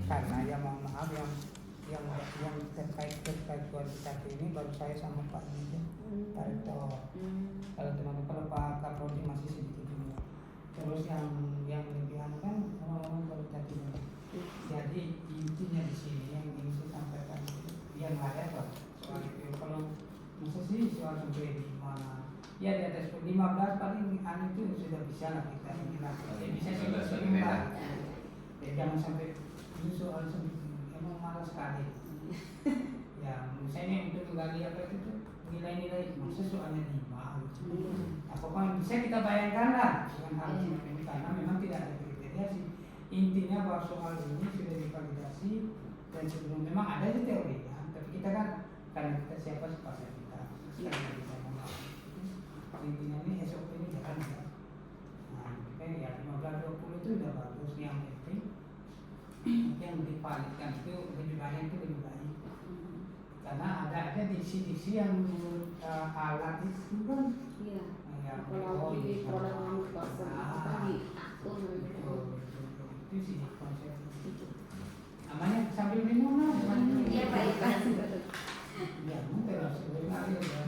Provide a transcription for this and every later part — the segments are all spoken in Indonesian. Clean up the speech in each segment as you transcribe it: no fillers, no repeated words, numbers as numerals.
karena ya mohon maaf yang terkait kualifikasi ini baru saya sama Pak Dirjen, Pak Rektor. Kalau teman-teman, kalau Pak Kapolri masih sedikit dulu. Terus yang lebih kan orang-orang kualitatif. Jadi intinya di sini yang ingin saya sampaikan yang ada Pak soal itu. Kalau masa sih soal sampai di mana? Ya di atas 15 paling itu sudah bisa lah kita ini lah. Bisa sih lah. Jangan sampai itu soal emang malas sekali. Ya misalnya untuk menggali apa itu nilai-nilai masa soalnya 5 gitu. Apakah bisa kita bayangkan lah dengan hal ini karena memang tidak ada kriteria sih. Intinya bahwa soal ini sudah divalidasi dan sebelum memang ada di teorinya, tapi kita kan karena kita siapa sepasang kita. Intinya ini SOP ini jangan ya. Nah, ya 15-20 itu udah bagus, yang penting yang divalidkan itu lebih banyak itu lebih baik. Karena ada diksi-diksi yang menurut alat itu kan kalau di produk pasar itu sih konsep itu. Namanya sambil minum lah. Iya baik. Ya mungkin harus benar ya.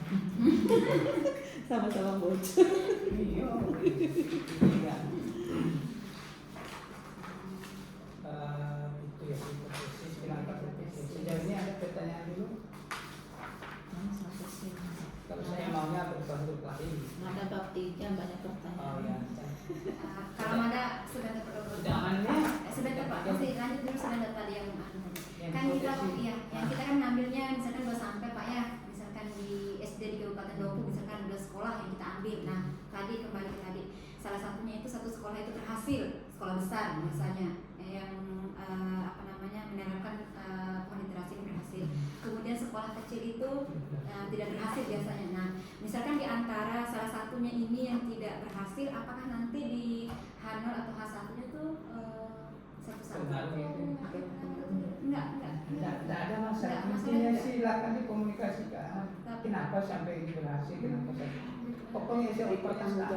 Sama-sama bocor. Iya. Itu ya proses sejauh ini ada pertanyaan dulu. Kalau saya maunya berbentuk lain. Ada bab 3 banyak pertanyaan. Oh ya. Kalau ada sebentar sebentar Pak, masih lanjut dulu sebentar tadi yang kan kita yang kita kan ngambilnya misalkan 2 sampai Pak ya, misalkan di SD di Kabupaten Dompu misalkan 2 sekolah yang kita ambil. Nah tadi kembali ke tadi salah satunya itu satu sekolah itu berhasil, sekolah besar misalnya yang menerapkan literasi berhasil. Kemudian sekolah kecil itu tidak berhasil biasanya. Nah, misalkan di antara salah satunya ini yang tidak berhasil, apakah nanti di H0 atau H1-nya tuh satu-satu? Enggak ada masalah. Intinya silakan dikomunikasikan. Kenapa sampai ini berhasil? Kenapa sampai? Pokoknya saya standar.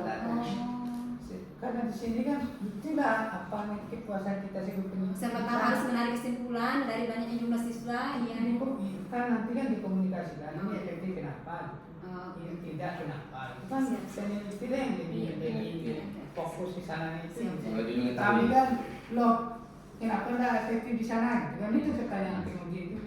Karena di sini kan itulah apa kekuasaan kita sebetulnya. Siapa tahu harus menarik kesimpulan dari banyaknya jumlah siswa yang kan nanti kan dikomunikasikan ini efektif kenapa, ini tidak kenapa. Itu kan peneliti yang lebih fokus di sana itu. Kami kan loh kenapa tidak efektif di sana? Kan itu sekarang yang penguji itu.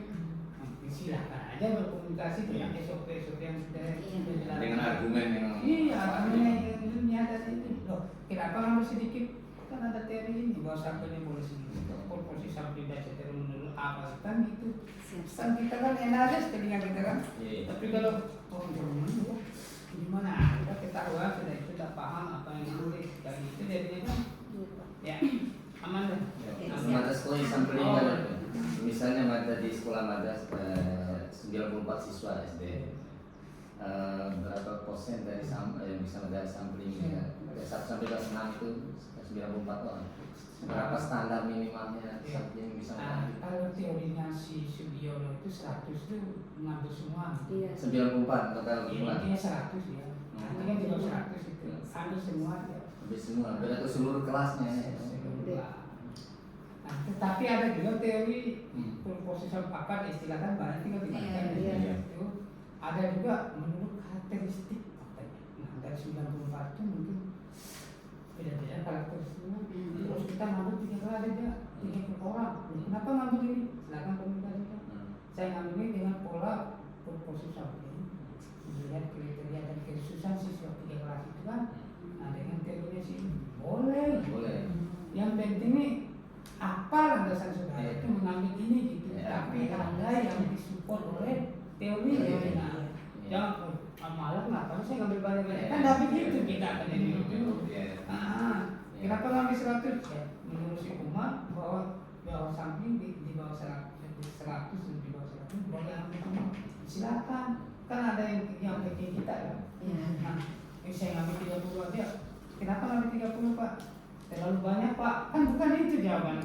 Silakan aja berkomunikasi dengan SOP yang sudah dijelaskan. Dengan argumen yang argumen yang nyata itu. Loh, kenapa ngambil sedikit? Kan ada teori ini bahwa sampelnya boleh sedikit. Proporsi sampel baca terus menurut apa kan gitu. Kan kita kan enak aja telinga kita kan. Tapi kalau gimana? Kita ketahuan sudah itu tidak paham apa yang ditulis dan itu jadinya kan ya aman deh. Mata sekolah yang sampling misalnya mata di sekolah mata 94 siswa SD. Berapa persen dari yang bisa dari samplingnya? 1 sampai kelas 6 itu 94 orang. Berapa standar minimalnya sampling bisa? Kalau teorinya si Sugiono itu 100 itu mengambil semua. Iya. 94 total semua. Intinya 100 ya. Artinya juga 100 itu. Ambil semua ya. Habis semua. Berarti seluruh kelasnya. Nah, tetapi ada juga teori posisi pakat istilahkan banyak tinggal dibandingkan itu. Ada juga menurut karakteristik katanya. Nah dari 94 itu mungkin beda-beda karakteristiknya. Terus kita ngambil 3 kali aja 30 orang. Kenapa ngambil ini? Silakan komunikasikan. Saya ngambil ini dengan pola proposisi sampling. Melihat kriteria dan kesusahan siswa 3 kelas itu kan. Nah dengan teorinya sih boleh. Yang penting nih apa landasan saudara itu mengambil ini gitu. Tapi ada yang disupport oleh teori. Jangan malah ngapain saya ngambil banyak-banyak kan tidak begitu kita akan jadi itu. Kenapa ngambil 100? Ya, menurut si umat bahwa samping di bawah 100 di bawah 100 boleh ambil semua. Silakan. Kan ada yang penting kita kan. Nah, saya ngambil 30 aja. Kenapa ngambil 30 Pak? Terlalu banyak Pak. Kan bukan itu jawabannya.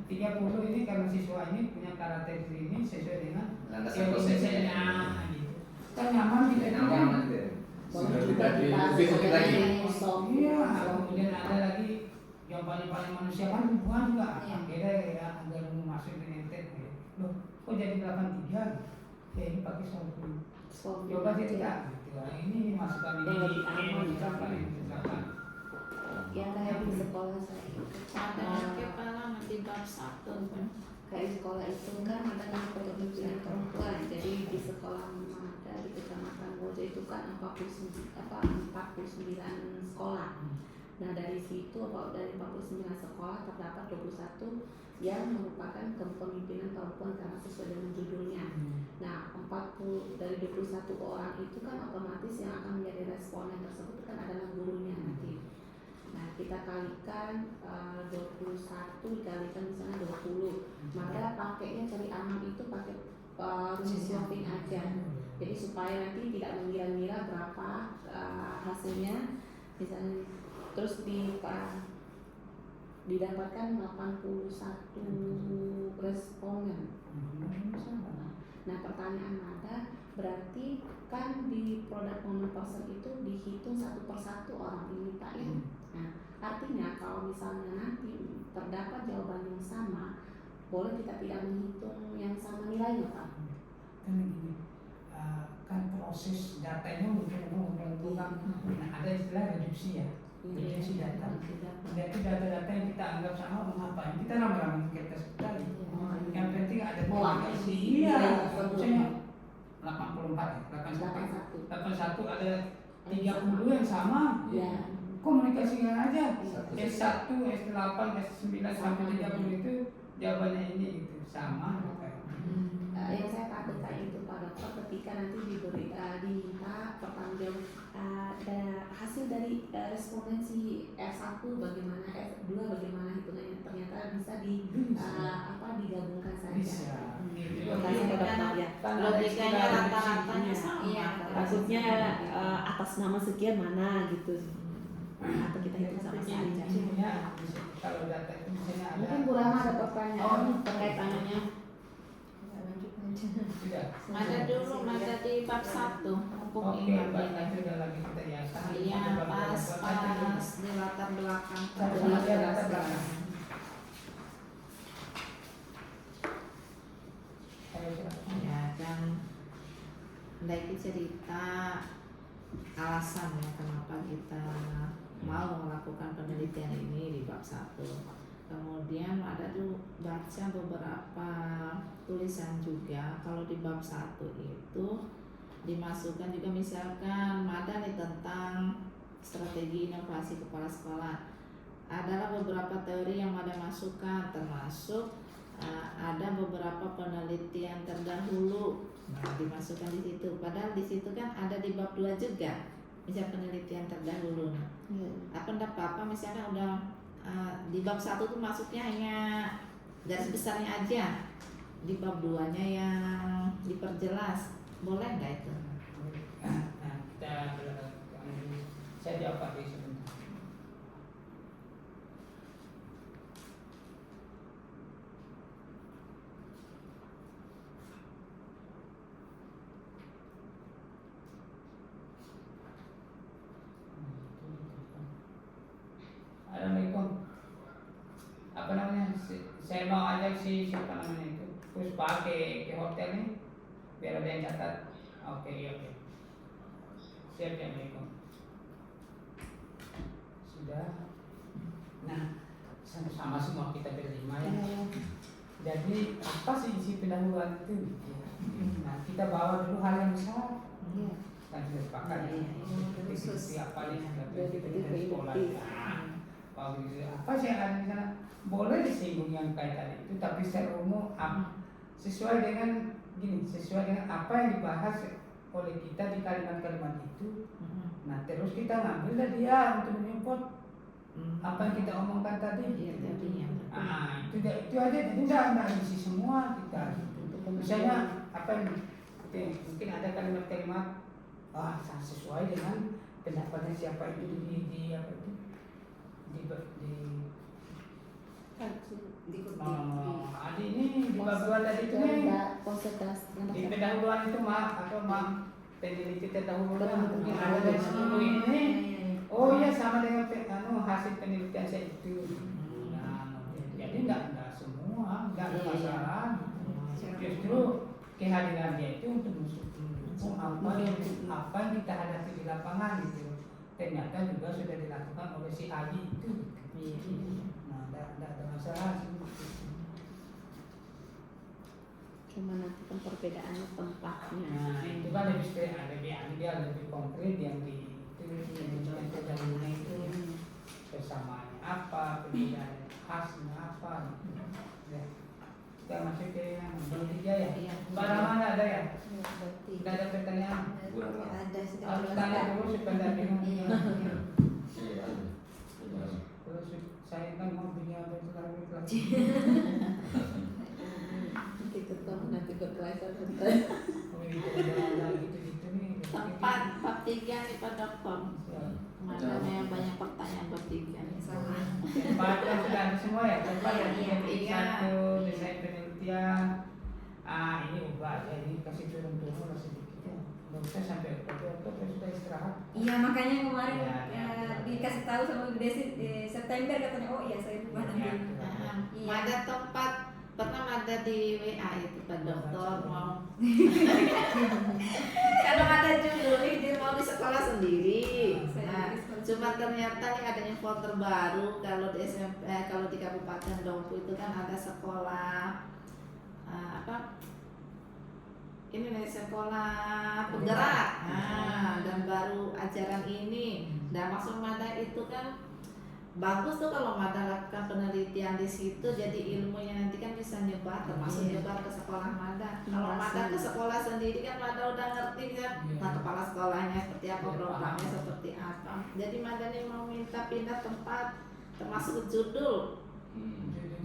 30 ini karena siswa ini punya karakteristik ini sesuai dengan prosesnya. Kan nyaman tidak sudah lebih lagi. Iya, kemudian ada lagi yang paling manusia kan ribuan juga. Iya. Akhirnya ya agar masuk di enten. Loh, kok jadi 83? Ya ini pakai solving. Coba sih kita. Gitu. Nah, ini masukkan Yang lebih ini aman, misalkan ini misalkan. Yang kayak di sekolah saya itu Ada kepala di bab 1 kan. kayak di sekolah itu kan ada yang kepemimpinan perempuan. Jadi di sekolah Mada di Kecamatan Wojo itu kan 49 sekolah. Nah dari situ dari 49 sekolah terdapat 21 yang merupakan kepemimpinan perempuan karena sesuai dengan judulnya. Nah 40 dari 21 orang itu kan otomatis yang akan menjadi responden tersebut kan adalah gurunya nanti. Nah kita kalikan 21 dikalikan misalnya 20, maka pakainya cari aman itu pakai rumus swapping aja. Jadi supaya nanti tidak mengira-ngira berapa hasilnya misalnya. Terus didapatkan 81 responden. Nah pertanyaan Mada berarti kan di produk momen person itu dihitung satu persatu orang ini Pak ya. Nah artinya kalau misalnya nanti terdapat jawaban yang sama, boleh kita tidak menghitung yang sama nilainya Pak? Kan begini, kan proses datanya menentukan. Nah, ada istilah reduksi ya. Reduksi data. Berarti data-data yang kita anggap sama mengapa? Kita nama-nama kita sekali. Yang penting ada komunikasi. Iya, misalnya 84 ya, 81 ada 30 yang sama. Ya. Komunikasikan aja. Satu. S1, S8, S9 sampai 30 itu jawabannya ini itu sama. Yang saya takutkan itu Pak Dokter ketika nanti diminta pertanggung ada hasil dari respondensi S1 bagaimana, S2 bagaimana hitungannya, ternyata bisa digabungkan saja. Bisa. Terima kasih Pak Dokter ya. Logikanya rata-ratanya sama. Iya, kan. takutnya atas nama sekian mana gitu. Atau kita hitung sama saja. Misalnya, kalau data itu misalnya ada. Mungkin Bu Rama ada pertanyaan terkait tangannya. Tidak. Mada dulu, mada di bab 1 mumpung Oke, ingat baik, ini. itu udah lagi kita biasa. Iya, pas di latar belakang. Sama dia latar belakang. Ya, dan itu cerita alasan ya kenapa kita mau melakukan penelitian ini di bab 1. Kemudian ada tuh baca beberapa tulisan juga. Kalau di bab 1 itu dimasukkan juga misalkan Mada nih tentang strategi inovasi kepala sekolah. Adalah beberapa teori yang Mada masukkan, termasuk ada beberapa penelitian terdahulu. Nah, dimasukkan di situ. Padahal di situ kan ada di bab 2 juga. Misal penelitian terdahulu. Apa enggak apa-apa misalnya udah di bab 1 tuh masuknya hanya garis besarnya aja. Di bab 2-nya yang diperjelas. Boleh enggak itu? Nah, saya jawab Pak sebentar. Assalamualaikum. Apa namanya? Saya mau ajak siapa namanya itu Puspa ke hotel nih biar ada yang catat. Oke. Siap ya, Assalamualaikum. Sudah. Nah, sama semua kita berlima ya. Jadi apa sih isi pendahuluan itu? Nah, kita bawa dulu hal yang besar. Kan sudah sepakat. Siapa nih? Kita sekolah. Apa sih yang ada di sana? Boleh disinggung yang kayak tadi itu, tapi secara umum sesuai dengan apa yang dibahas oleh kita di kalimat-kalimat itu. Nah, terus kita ngambil dari dia untuk menyupport apa yang kita omongkan tadi. Itu aja. Jadi nggak isi semua kita. Misalnya apa yang mungkin ada kalimat-kalimat sesuai dengan pendapatnya siapa itu di ini di bab 2 tadi itu nih di pendahuluan itu peneliti terdahulu mungkin ada dari 10 ini. Oh iya, sama dengan hasil penelitian saya itu. Nah, jadi nggak semua, nggak ada masalah. Justru kehadiran dia itu untuk mendukung apa yang kita hadapi di lapangan gitu. Ternyata juga sudah dilakukan oleh si Adi itu. Nah, nggak ada masalah sih. Cuma nanti kan perbedaannya tempatnya. Nah, itu kan dia lebih konkret yang di itu yang terdahulunya itu persamaannya apa, perbedaan khasnya apa. Ya. Kita masuk ke yang bertiga ya. Mbak Rahman ada ya? Tidak ada pertanyaan. Ada sudah Harus tanya dulu supaya bingung. Iya. Kalau saya kan mau punya lagi. Gitu toh nanti berkelasan Oh, gitu nih. Tempat bab 3 nih Pak Dokter. Makanya yang banyak pertanyaan bab 3 nih. Tempat yang sudah ada semua ya. Tempat yang Iya. satu desain penelitian. Ini ubah ya, ini kasih turun-turun sedikit ya. Nggak usah sampai oktober sudah istirahat. Iya, makanya kemarin Ya. dikasih tahu sama Bu Desi September katanya, oh iya saya ubah nanti. Iya. Ada tempat pernah ada di WA itu Pak Dokter mau kalau ada judul ini dia mau di sekolah sendiri. Nah, cuma ternyata nih adanya folder baru kalau di SMP kalau di Kabupaten Dompu itu kan ada sekolah ini nih sekolah penggerak. Nah, dan baru ajaran ini. Dan maksud Mada itu kan bagus tuh kalau Mada lakukan penelitian di situ, jadi ilmunya nanti kan bisa nyebar, termasuk nyebar ke sekolah Mada. Kalau Mada ke sekolah sendiri kan Mada udah ngerti kan, nah kepala sekolahnya seperti apa, programnya seperti apa. Jadi Mada nih mau minta pindah tempat, termasuk judul.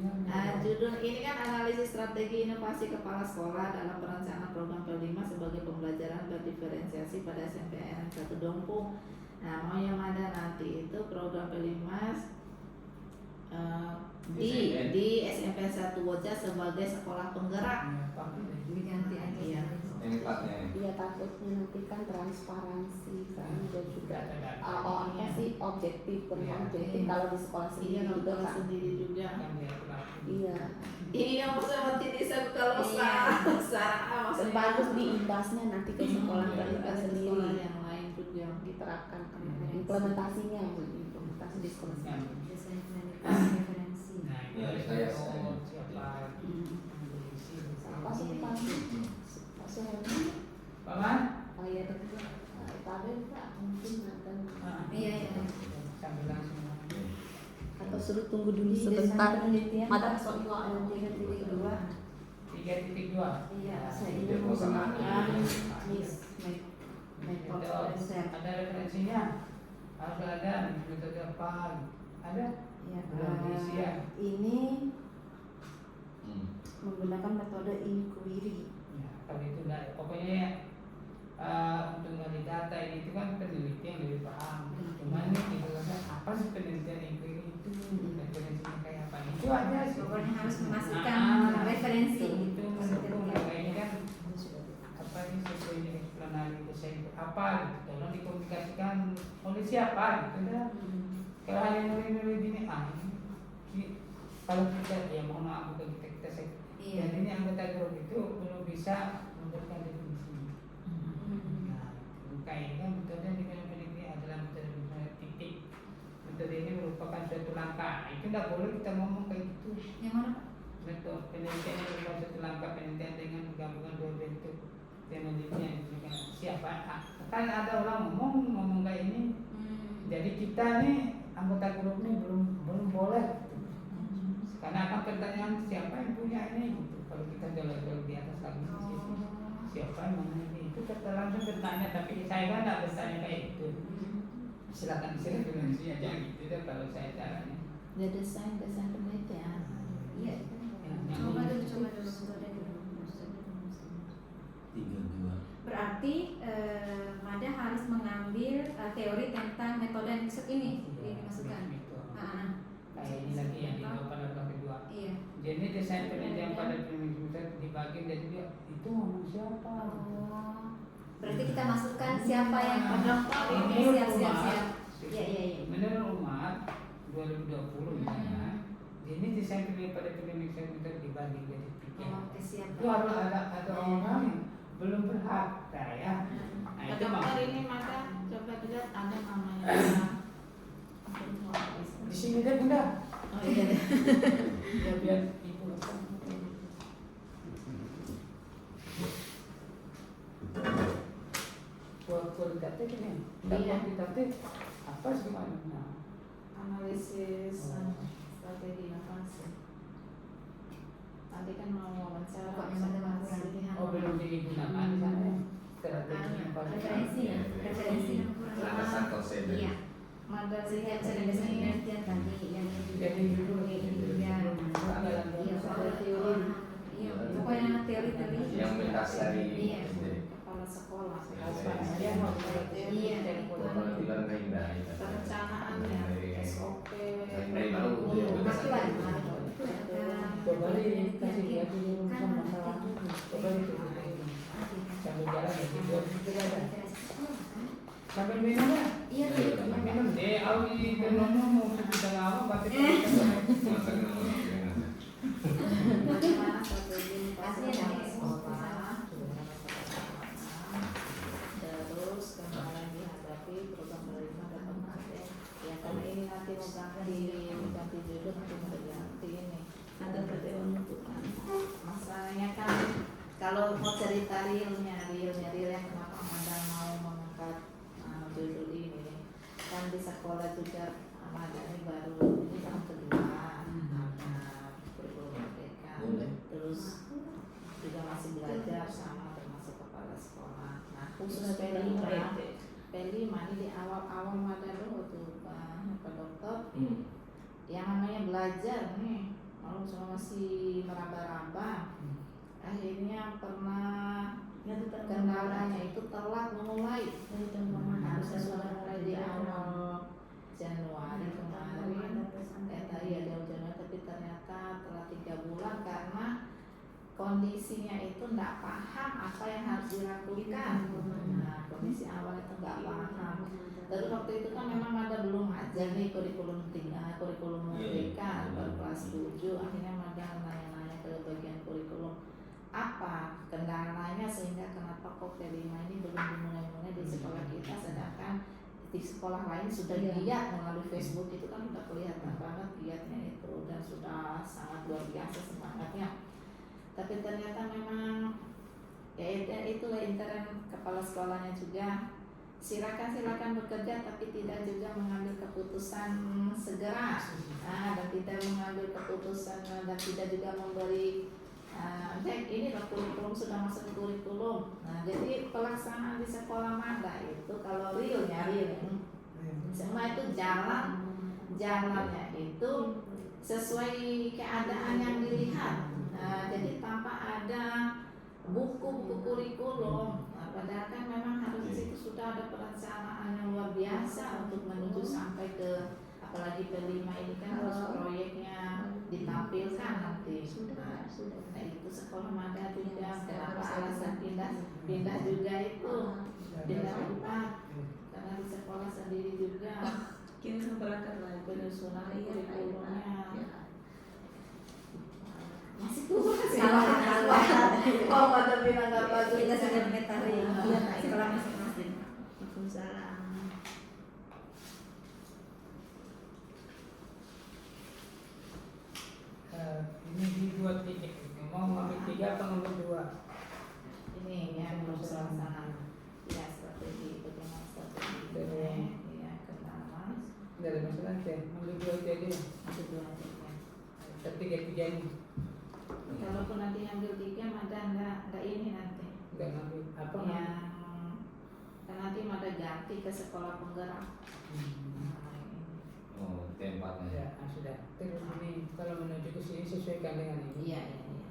Nah, judul ini kan analisis strategi inovasi kepala sekolah dalam perencanaan program P5 sebagai pembelajaran berdiferensiasi pada SMPN 1 Dompu. Nah, mau yang ada nanti itu program P5 di SMP 1 Wajah sebagai sekolah penggerak. Diganti aja. Iya. Ini partnya. Iya, takutnya nanti kan transparansi kan dan juga apa sih objektif objektif kalau di sekolah Iya, sendiri kalau juga kan. sendiri juga. Iya. Iya, maksudnya tidak bisa kalau Iya. usaha Dan bagus diimbasnya nanti ke sekolah Iya. terdekat ada sendiri sekolah yang lain juga. diterapkan implementasinya implementasi di sekolah sendiri. Desain penelitian referensi. Ya, saya Apa sih Pak? Pak Suherman? Paman? Oh iya betul. Tadi Pak mungkin akan Iya. Sambil langsung. atau suruh tunggu dulu Di sebentar. desain penelitian Mata soal 3.2. 3.2. Iya, saya Iya, ingin sama. menggunakan metode Itu konsep. ada referensinya. Harus ada metode apa? Ada? Ya, Belum diisi ya? ini menggunakan metode inquiry. Ya, kalau itu enggak, pokoknya untuk ngali data ini itu kan penelitian lebih paham. Cuman ini dijelaskan apa sih penelitian itu referensinya kayak apa? Itu aja sih. Pokoknya harus memasukkan referensi. Itu mendukung kayaknya kan apa ini sesuai dengan explanasi desain itu apa gitu. Tolong dikomunikasikan oleh siapa gitu dah. Kalau hanya nulis-nulis gini ini kalau kita ya mohon maaf bukan kita Iya. dan ini anggota grup itu belum bisa memberikan definisi. Nah, kayaknya kan metode di dalam penelitian adalah metode misalnya titik. Metode ini merupakan suatu langkah. Itu tidak boleh kita ngomong kayak gitu. Yang mana? Metode penelitian ini merupakan suatu langkah penelitian dengan menggabungkan dua bentuk penelitian. Siapa? Kan ada orang ngomong kayak ini. Jadi kita nih anggota grup ini belum boleh. Karena akan pertanyaan siapa yang punya ini gitu. Kalau kita level di atas lagi siapa yang mana ini itu kita langsung bertanya, tapi saya kan tidak bertanya kayak itu. Silakan dimensi aja gitu deh kalau saya caranya. Ya desain penelitian. Iya. Coba dulu metode dulu. 32. Berarti Mada harus mengambil teori tentang metode yang ini dimasukkan. Kayak ini lagi yang di bawah paragraf kedua. Iya. Jadi desain penelitian pada penelitian dibagi jadi dia itu ngomong siapa? Oh. Berarti kita masukkan siapa yang Menurut siap. umat, Iya. menurut umat 2020 misalnya, ini desain pada klinik center dibanding jadi tiga. Oke, siap. Itu harus ada orang yang belum berhak ya. Nah Ke itu dokter mah ini maka coba dilihat ada namanya. di sini deh bunda. Oh iya deh. Ya biar ibu apa? Kualitatif ini, dan Iya. kuantitatif apa sih gimana? Nah, Analisis Oh. strategi inovasi. Nanti kan mau wawancara. Pokoknya ada laporan pilihan. oh belum digunakan di sana ya? Strategi Anu, apa? referensi ya, referensi yang kurang. Ada satu seder. Iya. Mada Sehingga bisa ada penelitian tadi yang Jadi dulu iya, iya. iya, soal teori. Iya, pokoknya teori-teori. Yang mendasari Iya. SD. kepala sekolah. Iya, Iya. Kemudian keindah itu. Perencanaannya, SOP. Dari baru. Pasti ada, itu Coba kasih dia dulu kan sama masalah. Coba itu sambil jalan ya, itu ada. Sambil minum ya? Iya, Sambil minum deh, aku ini ngomong mau kita ngomong pasti. Masak dulu. Bagaimana strategi Pasti inovasi ada kepala sekolah. Terus kemarin dihadapi program pemerintah dan pemerintah. Ya karena ini nanti mau ganti judul nanti mau ganti ini. Ada pertemuan menentukan. Masalahnya kan kalau mau cerita realnya kenapa Amanda mau mengangkat judul ini kan di sekolah juga Amanda ini baru ini tahun kedua kurikulum merdeka terus juga masih belajar sama termasuk kepala sekolah. Nah khusus P5 ini di awal-awal Amanda dulu tuh Pak Dokter yang namanya belajar nih kalau cuma masih meraba-raba akhirnya pernah kendalanya itu telat memulai harusnya sudah mulai di awal Januari kemarin iya di awal Januari tapi ternyata telah 3 bulan karena kondisinya itu tidak paham apa yang harus dilakukan. Nah kondisi awal itu nggak paham. Terus waktu itu kan memang ada belum aja nih kurikulum merdeka baru kelas 7 akhirnya ada nanya-nanya ke bagian kurikulum apa kendalanya sehingga kenapa kok P5 ini belum dimulai-mulai di sekolah kita sedangkan di sekolah lain sudah giat melalui Facebook itu kan sudah kelihatan banget giatnya itu dan sudah sangat luar biasa semangatnya. Tapi ternyata memang ya itulah intern kepala sekolahnya juga silakan bekerja tapi tidak juga mengambil keputusan segera dan tidak mengambil keputusan dan tidak juga memberi ini kurikulum sudah masuk ke kurikulum. Nah jadi pelaksanaan di sekolah Mada itu kalau realnya semua itu jalannya itu sesuai keadaan yang dilihat. Jadi tanpa ada buku kurikulum. Padahal kan memang harus di situ sudah ada perencanaan yang luar biasa untuk menuju sampai ke apalagi P5 ini kan harus proyeknya ditampilkan nanti. Nah itu sekolah Mada juga kenapa alasan pindah juga itu pindah tempat karena di sekolah sendiri juga Kita berangkat lagi. penyusunan kurikulumnya Masih kurang salah. Oh pada bilang nggak bagus. Kita sudah mengetahui sekolah masing-masing. Waalaikumsalam. Ini dibuat titik. Mau ngambil 3 apa ngambil 2? Ini yang belum selesai. Ya strategi bagaimana strategi ya kendala. Tidak ada masalah ya. Ngambil 2 jadi. Itu 2 tiga. Tapi 3 ini Kalaupun nanti ambil 3 Mada enggak ini nanti. nggak ngambil apa Yang ngambil? kan nanti Mada ganti ke sekolah penggerak. Nah, ini. Oh, tempatnya. Ya, sudah. Terus ini kalau menuju ke sini sesuaikan dengan ini. Iya.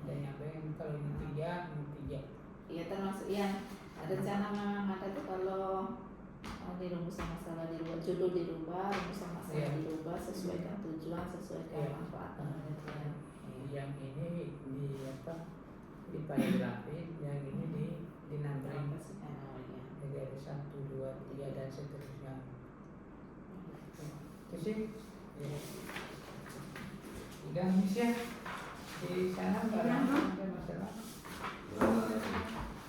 Dan nyampe kalau ini 3, ini 3. Iya termasuk ya rencana memang Mada itu kalau dirumuskan masalah dirubah, judul dirubah, rumusan masalah Iya. dirubah sesuaikan tujuan, sesuaikan Iya. manfaat. Yang ini di apa? Di paragrafin, yang ini di numbering. Jadi ada 1, 2, 3 dan seterusnya. Itu sih Ya. Udah habis ya di sana barang ada masalah.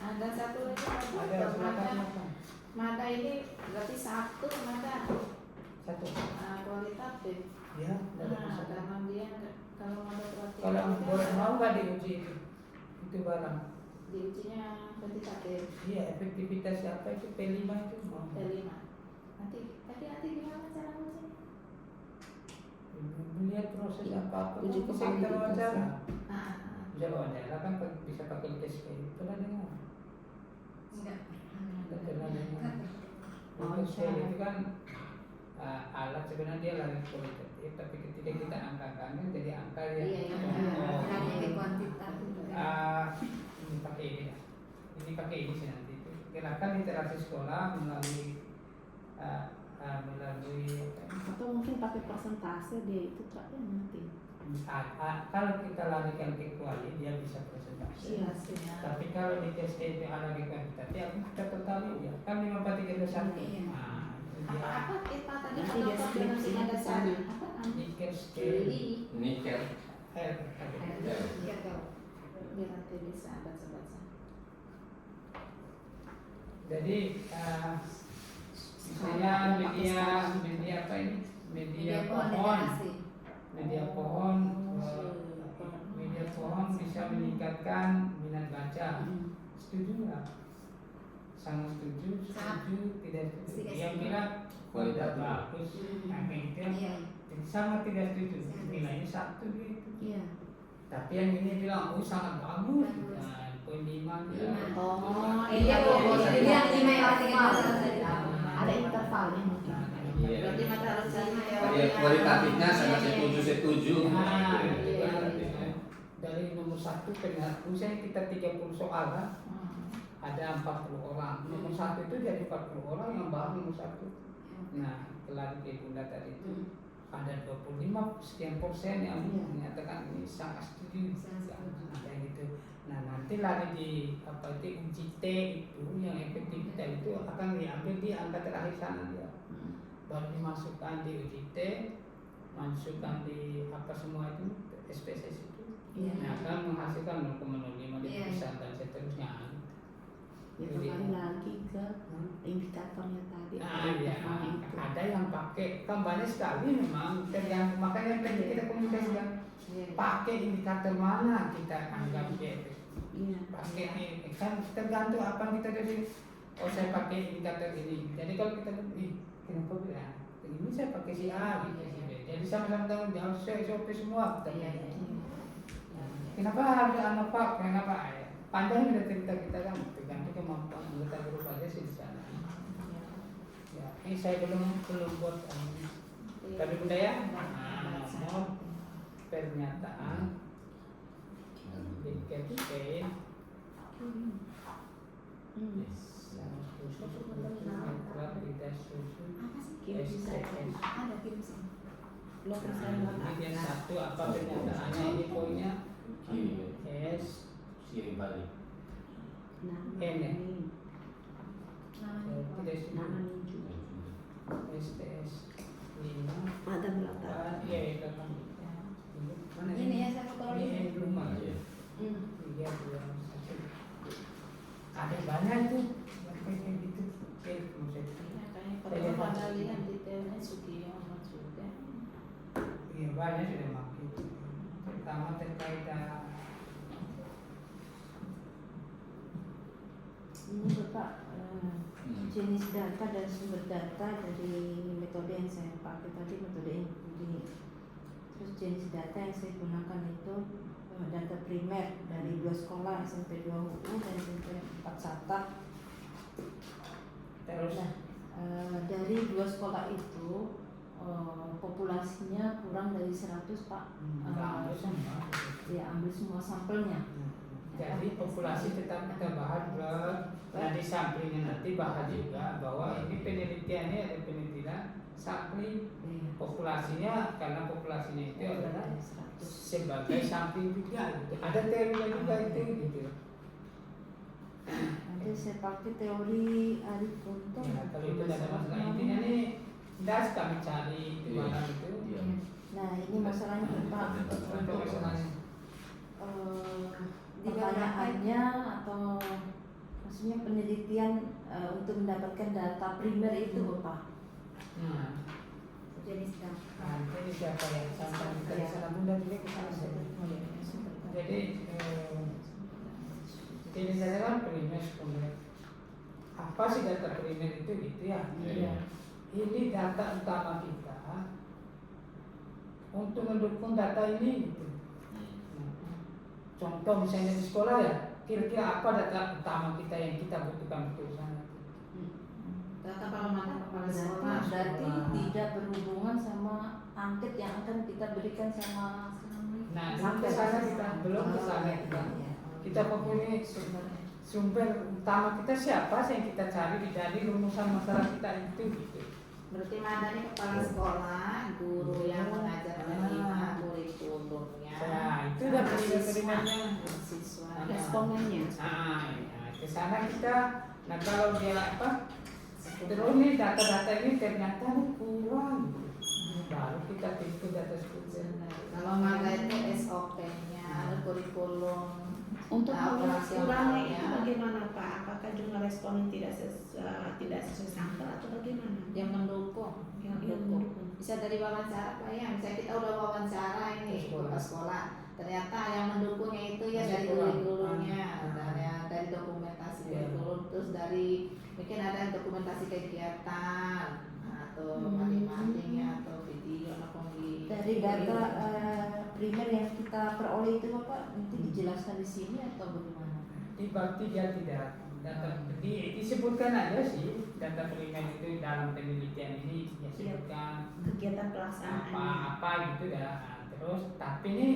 Ada satu lagi Ada Pak, silakan Mada. Pak. Mada ini berarti satu Mada Satu. kualitatif. Ya, ada Nah, masalah. karena dia kalau Mada kualitatif Kalau kan boleh mau nggak diuji itu barang? diujinya kuantitatif Iya, efektivitas apa itu P5 itu mau. P5. Nanti gimana cara uji? Melihat proses apa Uji bisa kita kepala wawancara. Ah, Bisa wawancara kan bisa pakai tes kayak itu lah dengar. Enggak. Kita pernah dengar. Oh, Tes kayak iya. itu kan alat sebenarnya dia lari kualitatif, tapi ketika kita angkakannya jadi angka dia. Iya, iya. Oh, Hanya ke kuantitatif juga. ini pakai ini dah. Ini pakai ini sih nanti. Gerakan literasi sekolah melalui Atau mungkin pakai persentase dia itu Kak ya nanti. kalau kita larikan ke kuali dia bisa presentasi. Iya. Tapi kalau di tes itu ada di kuantitatif, aku kita total ya kan 5, 4, 3, 2, 1. Iya. Nah, itu dia. apa kita tadi Nanti dia kalau nanti skripsi ada sana. apa namanya? Nikel scale Nikel. R. Iya, tahu. Biar nanti bisa baca-baca. Jadi misalnya media apa ini? Media pohon. Media pohon media pohon bisa meningkatkan minat baca. Setuju nggak? Sangat setuju, tidak setuju. Tidak Yang setuju. bilang Kualitatif. bagus, yang itu Iya. sangat tidak setuju. Sangat Nilainya 1 gitu. Iya. Tapi yang ini bilang sangat bagus. Bagus. Nah, poin 5 Lima. Oh, Iya, ini yang 5 yang artinya ada intervalnya mungkin. Iya. Berarti mata harus cari Iya, kualitatifnya sangat setuju. Nah, Iya. iya. Dari nomor 1 misalnya kita 30 soal kan, ada 40 orang. Nomor 1 itu jadi 40 orang yang bahas nomor 1. Nah, kelar ke Bunda tadi itu ada 25% yang Iya. menyatakan ini sangat setuju. Sangat setuju. Ada gitu. Nah, nanti lari di apa itu uji T itu yang efektivitas itu akan diambil di angka terakhir sana dia. Baru dimasukkan di uji T, masukkan di apa semua itu SPSS itu. Iya. Nah, akan menghasilkan 0,05 Iya. dan seterusnya. Ya kembali lagi ke indikatornya tadi. Nah, ya, intervalnya itu. ada yang pakai kan banyak sekali memang tergantung makanya tadi kita komunikasikan pakai indikator mana kita anggap dia Iya. pakai ini kan tergantung apa yang kita dari oh saya pakai indikator ini jadi kalau kita kenapa ya ini saya pakai si A gitu si B jadi sama-sama tanggung jawab saya SOP semua kita Iya, iya. kenapa harus anak Pak kenapa panjang dari cerita kita kan tergantung kemampuan anggota grup aja sih di sana ya ini saya belum buat tapi bunda ya nomor pernyataan dikasih yang susu netral tidak susu Apa sih? STS Ada kimsi. Lo ini dia satu apa pernyataannya ini poinnya S Kirim balik. N ya Namanya. tidak susu namanya juga STS 5 ada belakang. iya itu kan mana Ini ya saya foto ini dulu. rumah Iya. 3, 2, 1 ada banyak tuh yang kayak gitu kayak konsep Kayaknya kalau ada lihat detailnya Sugiono juga. iya banyak sudah makin terutama terkait Ini Bapak jenis data dan sumber data dari metode yang saya pakai tadi metode ini. Terus jenis data yang saya gunakan itu data primer dari 2 sekolah SMP 2 UU dan SMP 4 SATA. terus Nah, dari 2 sekolah itu populasinya kurang dari 100 Pak. ambil semua Ya ambil semua sampelnya. jadi populasi tetap kita bahas nah di sampingnya nanti bahas juga bahwa ini penelitiannya ada penelitian sampling populasinya karena populasinya itu adalah sebagai sampling juga gitu. Ada teorinya juga itu gitu. Nanti saya pakai teori Arif Untung. Ya, kalau itu tidak ada masalah intinya nih Das kami cari di mana itu. Iya. Nah ini masalahnya Pak, Untuk kesenangan. pertanyaannya atau maksudnya penelitian untuk mendapatkan data primer itu Bapak. Jadi sedang. Ini siapa ya? Sampai kita di sana bunda juga ke sana. Jadi ini saya kan primer sebenarnya. Apa sih data primer itu gitu ya? Iya. Ini data utama kita untuk mendukung data ini gitu. Contoh misalnya di sekolah ya, kira-kira apa data utama kita yang kita butuhkan untuk sana? Data pengamatan kepala sekolah. Berarti tidak berhubungan sama angket yang akan kita berikan sama Nah, sampai sana kita belum ke sana kita. Kita mempunyai sumber utama kita siapa sih yang kita cari dari rumusan masalah kita itu gitu. Berarti mana nih kepala sekolah, guru yang mengajarkan kita, kurikulumnya. Nah, itu udah primernya. Siswa. Respondennya. Ke sana kita. Nah, kalau dia apa? Terus nih data-data ini ternyata kurang. Baru kita tipu data student. Kalau mana itu SOP-nya, kurikulum. Untuk operasionalnya. kurangnya itu bagaimana Pak? Apakah jumlah responden tidak sesuai sampel atau bagaimana? Yang mendukung, Yang mendukung. bisa dari wawancara Pak ya, misalnya kita udah wawancara ini ke sekolah, ternyata yang mendukungnya itu ya Masih dari kurang. kurikulumnya, dari dokumentasi kurikulum, terus dari mungkin ada dokumentasi kegiatan atau masing-masingnya atau video maupun di dari data primer yang kita peroleh itu Bapak nanti dijelaskan di sini atau bagaimana? Di bab 3 tidak data disebutkan aja sih data primer itu dalam penelitian ini disebutkan Kegiatan pelaksanaan. apa gitu ya. Nah, terus tapi ini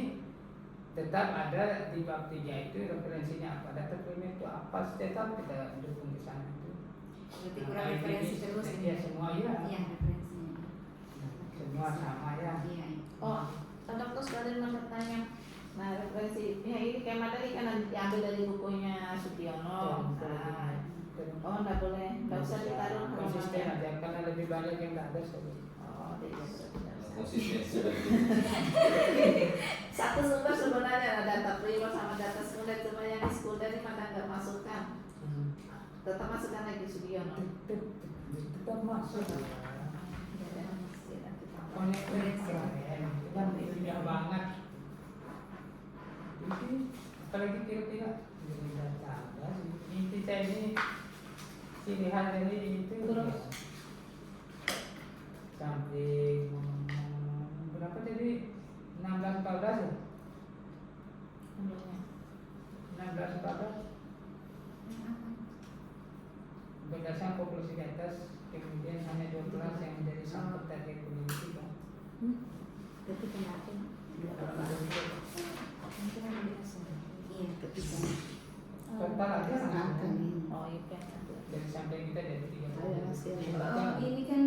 tetap ada di bab 3 itu referensinya apa, data primer itu apa, tetap kita dukung di sana itu. Berarti kurang referensi terus ya semua ya. Iya, referensinya. Semua sama ya. Iya. Oh, dokter sekalian mau bertanya. Nah, referensi ya ini kayak tadi kan diambil dari bukunya Sugiono. Oh, enggak boleh, enggak usah ditaruh konsisten halamannya. aja karena lebih banyak yang nggak ada soalnya. Oh, tidak. Konsistensi dari Satu sumber sebenarnya ada data primer sama data sekunder, cuma yang di sekunder ini mana nggak masukkan. Tetap masukkan lagi Sugiono. Tetap masuk. Connected keren, itu kan ilmiah banget. Jadi apalagi kira-kira jadi data ada sih. Kita ini pilihan dari itu Terus? sampai berapa tadi 16-14 ya? 16-14 berdasarkan populasi di atas, kemudian hanya 2 kelas yang menjadi sampel target community kan. Berarti kenapa? Mungkin ada biasa. Iya, ketika. Total aja Angka nih. Oh, iya kan. dari sampel kita dari 3 Ada hasil. Oh, ini kan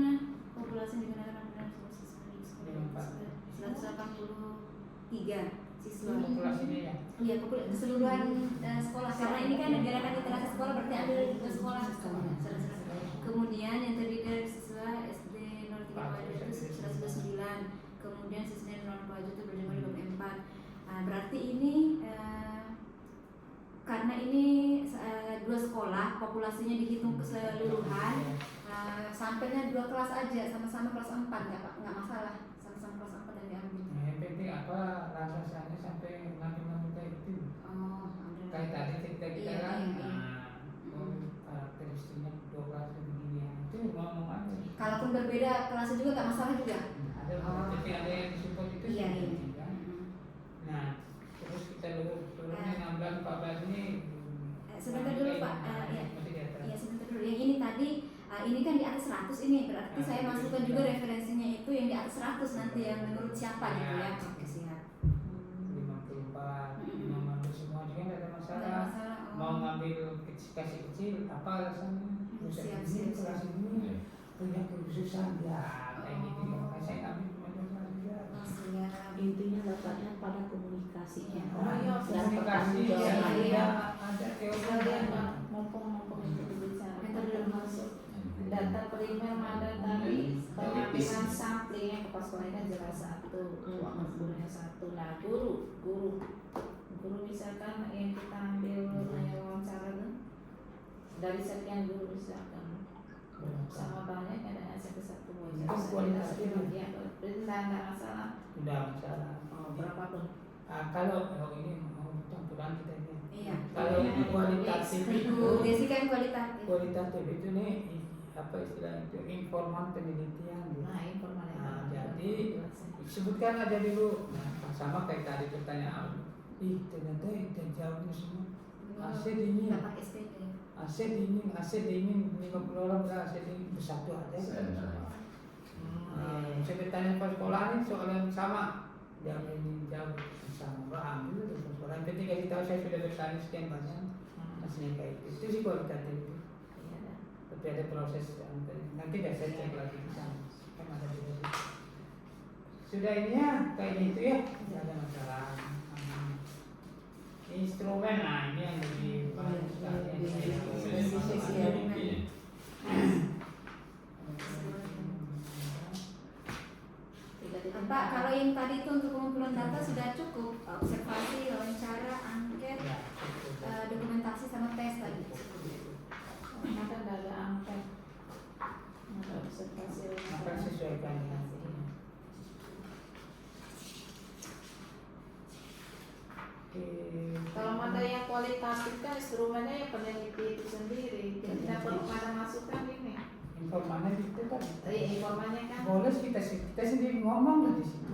populasi yang digunakan dalam sebuah siswa di sekolah 183 siswa. populasinya ya. Iya, keseluruhan sekolah. Karena ini kan gerakan literasi sekolah berarti ambil ke sekolah. Kemudian yang terdiri dari siswa SD 03 Paju itu 109. Kemudian siswa 0 Paju itu berjumlah 24. Nah, berarti ini karena ini 2 sekolah, populasinya dihitung keseluruhan, sampelnya 2 kelas aja, sama-sama kelas 4, nggak masalah, sama-sama kelas 4 dan diambil. Nah, yang penting apa landasannya sampai ngambil kayak itu. Oh, ada. Kayak tadi cerita kita Iya, kan, iya, iya. karakteristiknya 2 kelas begini ya. Itu ngomong aja. Kalaupun berbeda kelasnya juga nggak masalah juga. Ada tapi ada yang disupport itu Iya, sih, iya. kan? Nah, terus kita turunnya 16-14 ini. Sebentar dulu Pak, iya. Masih di atas. Iya sebentar dulu. Yang ini tadi, ini kan di atas 100 ini, berarti saya masukkan juga referensinya itu yang di atas 100 nanti yang menurut siapa gitu ya. Oke, siap. 54, 50 semua juga nggak ada Nggak masalah. masalah. Mau ngambil kasih kecil apa alasannya? Bisa Siap, ini siap, kelas siap. ini punya kekhususan ya kayak gitu ya. Makanya saya ngambil cuma 2 kelas aja. Oh, siap. Intinya dapatnya pada komunikasinya. Oh, iya, Dan komunikasi pertanggung ya, jawaban. ada teori Kalian mumpung itu berbicara, Bentar kan dulu. termasuk data data primer ada tadi pengambilan sampling kepala sekolahnya kan jelas 1, keuangan gurunya 1. Nah guru misalkan yang kita ambil wawancara tuh dari sekian guru misalkan sama banyak ada satu Itu kualitas itu. ya nggak masalah. Udah masalah. Berapapun. Kalau ini mau campuran kita ini. Iya. Kalau kualitatif itu, Desi kan kualitatif. kualitatif itu nih apa istilahnya itu informan penelitian. Gitu. Nah informasi. Nah, jadi sebutkan aja dulu. Nah, sama kayak tadi pertanyaan. Ternyata itu jauhnya semua. AC dingin. Dapat SPP. AC dingin 50 orang AC dingin bersatu aja. Saya bertanya pas sekolah ini soal yang sama. Jauh ini jauh sama. Ambil itu sekolah. Yang penting kasih tahu saya sudah bertanya sekian banyak. Masih kayak itu sih kualitatif. Tapi ada proses nanti saya cek lagi di sana. Kan ada juga. Sudah ini ya kayak gitu ya. Tidak ada masalah. Instrumen, nah ini yang lebih bagus sekali. Pak, kalau yang tadi itu untuk pengumpulan data sudah cukup, observasi, wawancara, angket, dokumentasi sama tes tadi. Maka nggak ada angket, ada observasi. Akan sesuaikan dengan Kalau ada yang kualitatif kan instrumennya yang peneliti itu sendiri. Kita perlu pada masukan ini. informannya itu kan. Informannya kan. Boleh kita sendiri ngomong di situ.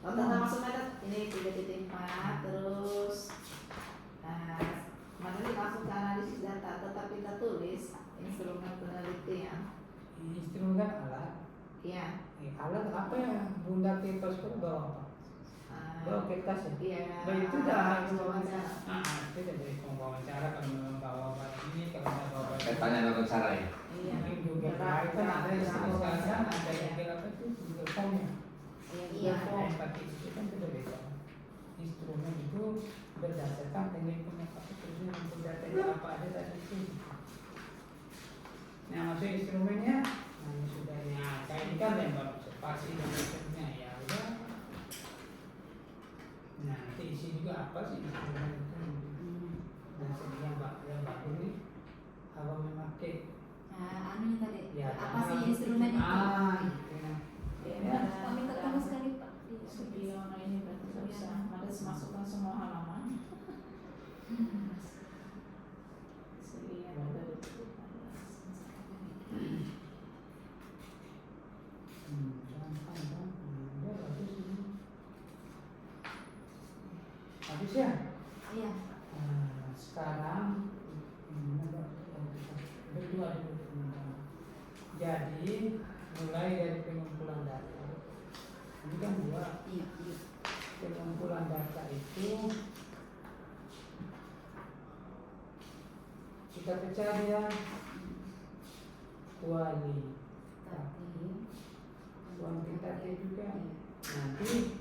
Kalau kita masuknya ini 3.4 terus. Mana langsung ke analisis data, tetap kita tulis instrumen penelitian. Instrumen kan alat. Iya. Alat apa yang Bunda kita sekolah bawa apa? Bawa kertas ya? Iya. Nah itu dah wawancara. itu dari wawancara kalau membawa ini kalau nggak bawa Tanya wawancara ya. Iya. Mungkin juga kan ada yang sekarang ada yang apa itu juga formnya. Iya. Itu kan sudah beda. Instrumen itu berdasarkan teknik pengetahuan terus datanya apa ada dari itu. Nah maksud instrumennya, nah ini sudah ya kayak ini kan lembab observasi dan sebagainya ya udah. Nah nanti isi juga apa sih instrumen itu? Dan yang bagus nih, kalau memakai Anu tadi, ya apa sih instrumen itu? Ya. Kami ketemu sekali Pak. Sebelum ini berarti nggak bisa ada masukkan semua halaman. Sekian dari Habis ya? Iya. Sekarang berdua dulu. Jadi mulai dari pengumpulan data. Ini kan dua. Iya. Pengumpulan data itu kita pecah dia kuantitatif juga. Nanti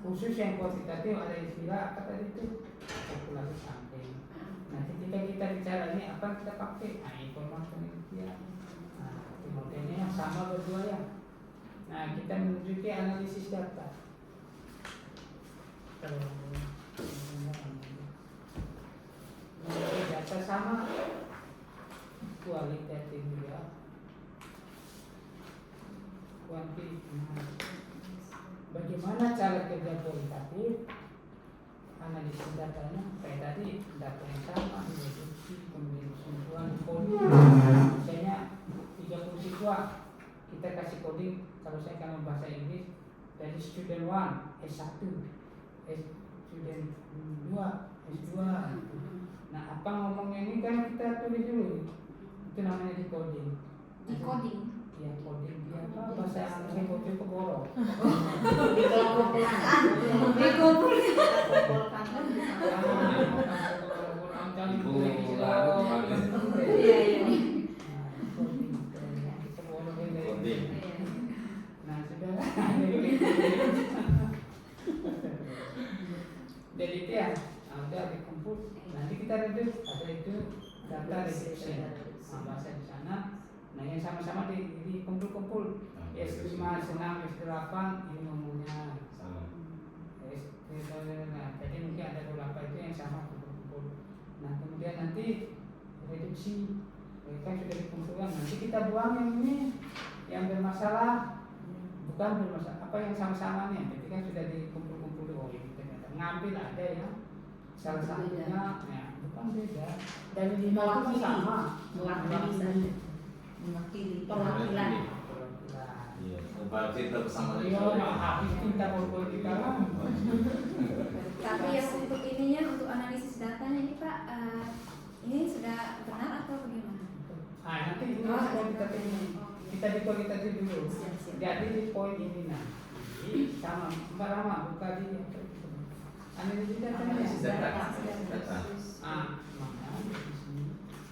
khusus yang kuantitatif ada istilah apa tadi itu populasi sampling. Nanti kita bicara ini apa kita pakai? Nah, informasi penelitian. Nah, modelnya yang sama berdua ya. Nah, kita menunjuki analisis data. Data sama kualitatif juga. Bagaimana cara kerja kualitatif? Analisis datanya kayak tadi data yang sama, deduksi, kemudian kesimpulan, coding. Misalnya 30 siswa, kita kasih coding. Kalau saya kan bahasa Inggris dari student 1 S1, student 2 S2. Nah apa ngomongnya ini kan kita tulis dulu. Itu namanya decoding. Decoding. Ya coding dia apa bahasa Inggrisnya coding keborok. Nah sudah. Jadi itu ya, udah dikumpul. Nanti kita reduce ada itu data reduction. Bahasa di sana Nah yang sama-sama di kumpul-kumpul S5 senang S8 ini ngomongnya Sama. nah, jadi mungkin ada beberapa itu yang sama kumpul-kumpul. Nah kemudian nanti reduksi kan sudah dikumpulkan, nanti kita buang yang ini yang bermasalah, bukan bermasalah apa yang sama-sama nih, jadi kan sudah dikumpul-kumpul. Oh ini ternyata ngambil ada yang salah satunya ya, bukan beda dari 5 itu kan sama mewakili saja, mewakili perwakilan. Iya, berarti kita bersama Iya, habis kita mau kita lah. Tapi yang untuk ininya, untuk analisis datanya ini Pak, ini sudah benar atau bagaimana? Nanti ini kita di kualitatif dulu. Siap, siap. Jadi di poin ini nanti sama Mbak Rama buka di analisis datanya. Analisis data. Maka di sini.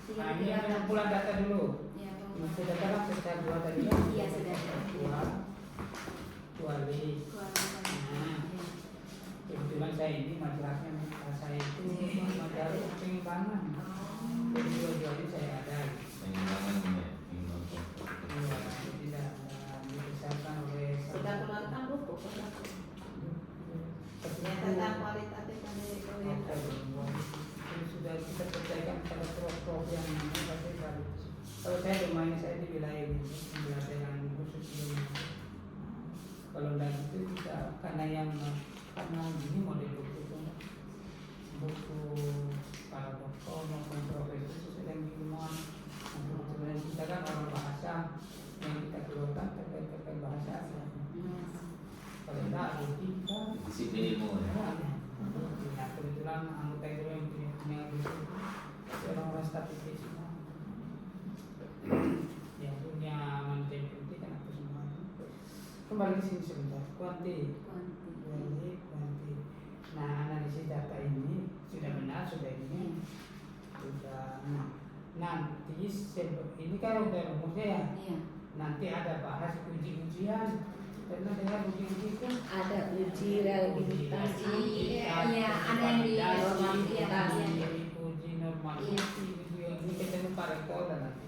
Ini yang pengumpulan data dulu. Ya, Masih data kan sudah dua tadi ya? Iya, sudah. Kuali. Kebetulan saya ini majalahnya saya itu majalah pengembangan. Jadi dua-dua ini saya ada. Pengembangan ya, Iya, tidak dibesarkan oleh Sudah keluarkan buku ya tentang kualitatif dan proyek. sudah kita percayakan pada prof yang pasti baru. Kalau saya domain saya di wilayah ini belajar yang khusus ini. Kalau tidak itu kita karena ini model buku para dokter maupun profesor sedang diumuman. Kemudian kita kan orang bahasa yang kita keluarkan terkait bahasa. Kalau tidak rugi kita disiplin ilmu ya. Nah, kebetulan anggota itu yang punya orang-orang statistik semua. Yang punya manajemen politik kan aku semua. Kembali ke sini sebentar. Kuanti. Nah, analisis data ini sudah benar, sudah ini sudah. Nanti ini kan udah rumusnya ya. Iya. Nanti ada bahas uji-ujian. Karena dengan uji-uji itu Ada uji reliabilitas, Iya, ada yang di normalitas. uji normalitas, ini ketemu Pak Rektor dan nanti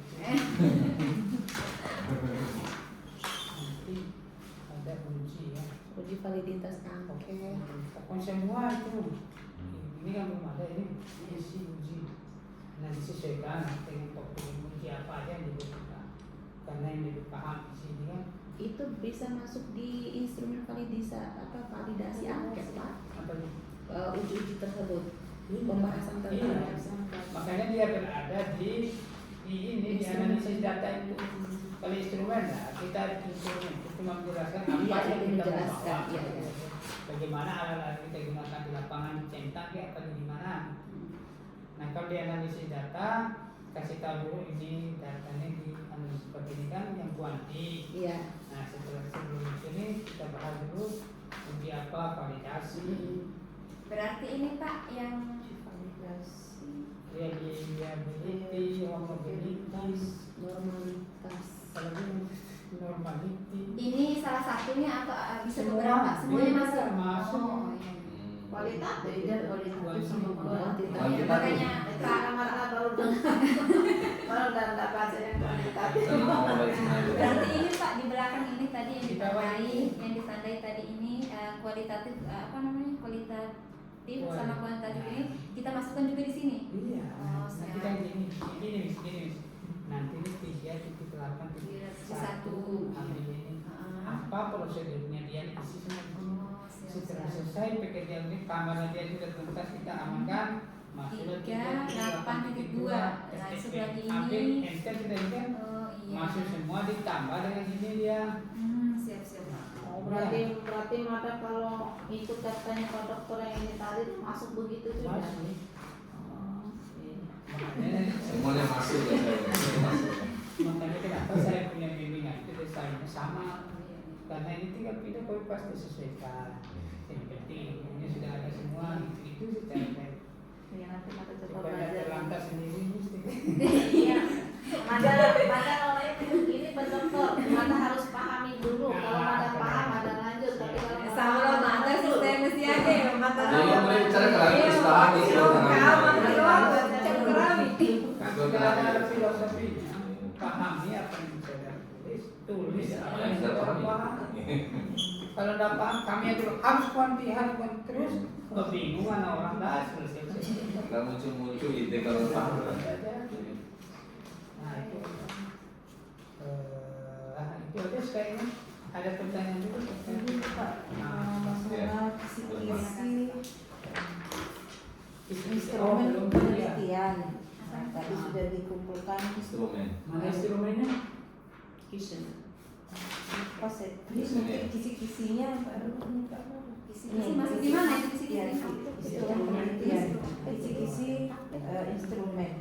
ada uji ya. uji validitas angket. Pokoknya semua itu ini kan belum ada ini isi uji. Nah disesuaikan dengan topik uji apa aja yang dibutuhkan. Karena yang lebih paham di sini kan. Itu bisa masuk di instrumen validasi angket Pak. Apa itu? Uji-uji tersebut, pembahasan tentang Makanya dia berada di ini di analisis data itu. Kalau instrumen lah kita instrumen itu cuma menjelaskan apa Iya, yang itu kita menjelaskan, bawa. iya. Bagaimana alat-alat kita gunakan di lapangan dicetak ya atau di mana. Nah kalau di analisis data kasih tahu dulu ini datanya di analisis seperti ini kan yang kuanti. Iya. Nah setelah sebelum ini kita bahas dulu uji apa validasi. Berarti ini Pak yang Reliability, homogenitas, normalitas. kalau ini normality. ini salah satunya atau bisa Semua, beberapa? Semuanya iya, masuk. masuk. Oh, iya. Kualitatif. Beda kualitatif sama kuantitatif. Kuantitatif. Makanya Pak, Karena baru dan baca yang kualitatif. berarti ini Pak di belakang ini tadi yang ditandai tadi ini kualitatif apa namanya kualitatif sama kuantitatif ini kita masukkan juga di sini. Iya. Oh, Nanti siap. kan gini. Nanti ini 3 titik 8 titik Iya, 1 ambil ini. Apa prosedurnya dia isi semua di sini. Oh, siap, Setelah siap. selesai pekerjaan ini kamarnya dia sudah tuntas kita amankan. Masuk 3.8.2. Nah, sebelah ini. Ambil enter sudah ini kan. Oh iya. Masuk semua ditambah dengan ini dia. Siap. Oh, berarti mata kalau itu katanya Pak Dokter yang ini tadi itu masuk begitu juga. Masuk. Oh, iya. Makanya Semuanya masuk ya. makanya kenapa saya punya bimbingan itu desainnya sama. Karena ini tinggal pindah kau pasti disesuaikan. Yang penting ini sudah ada semua itu secara baik. Ya nanti mata coba Supaya belajar. terlantar sendiri mesti. Iya. Mata kalau ini Pak Dokter, mata harus pahami dulu. Kalau mata paham ada lanjut, tapi kalau nggak Sama paham, lo mata sistem mesti ada ya mata. Jadi yang mulai bicara keras paham itu. Kalau ada filosofinya, pahami apa yang Apalagi Tidak kalau paham. paham. Kalau tidak paham kami aja harus kuanti terus kebingungan orang dah selesai. Nggak muncul ide kalau paham. Nah itu, itu aja kayaknya. Ada pertanyaan juga? Ini Pak, masalah kisi-kisi instrumen penelitian. Nah, tadi sudah dikumpulkan Instrumen. Mana instrumennya? Kitchen. apa sih? Ini mungkin kisi-kisinya baru ini Pak. Kisi-kisi masih di mana itu Iya, kisi-kisi? instrumen penelitian. Kisi-kisi instrumen.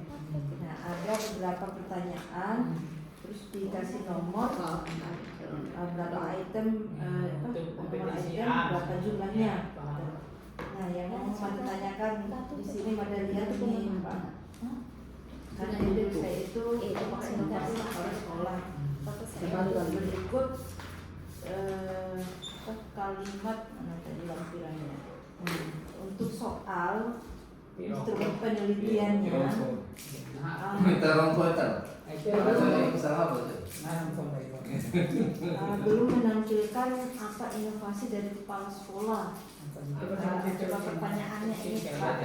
Nah, ada beberapa pertanyaan, terus dikasih nomor. Berapa item, nomor item, berapa jumlahnya. Nah, yang mau ditanyakan di sini pada lihat nih Pak. Karena ide saya itu inovasi oleh sekolah. Berikut kalimat mana tadi lampirannya. Untuk soal instrumen penelitiannya. Minta orang kuota. Kalau salah apa tuh? Belum menampilkan apa inovasi dari kepala sekolah. Coba pertanyaannya ini Pak.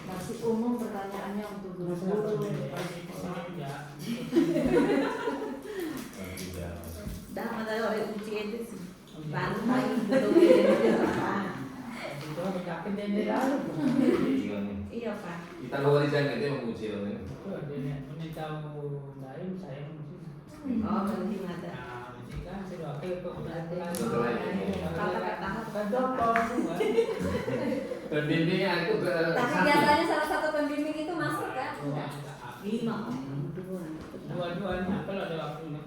Masih umum pertanyaannya untuk guru-guru. Dah ada orang uji itu sih. Iya Pak. Kita luar jangan dia menguji loh. Ini tahu lain saya mungkin. Oh, nanti ada. Nah, jika sudah oke kok Pembimbingnya itu Tapi biasanya salah satu pembimbing itu masuk kan? 5 dua-duanya kalau ada waktunya.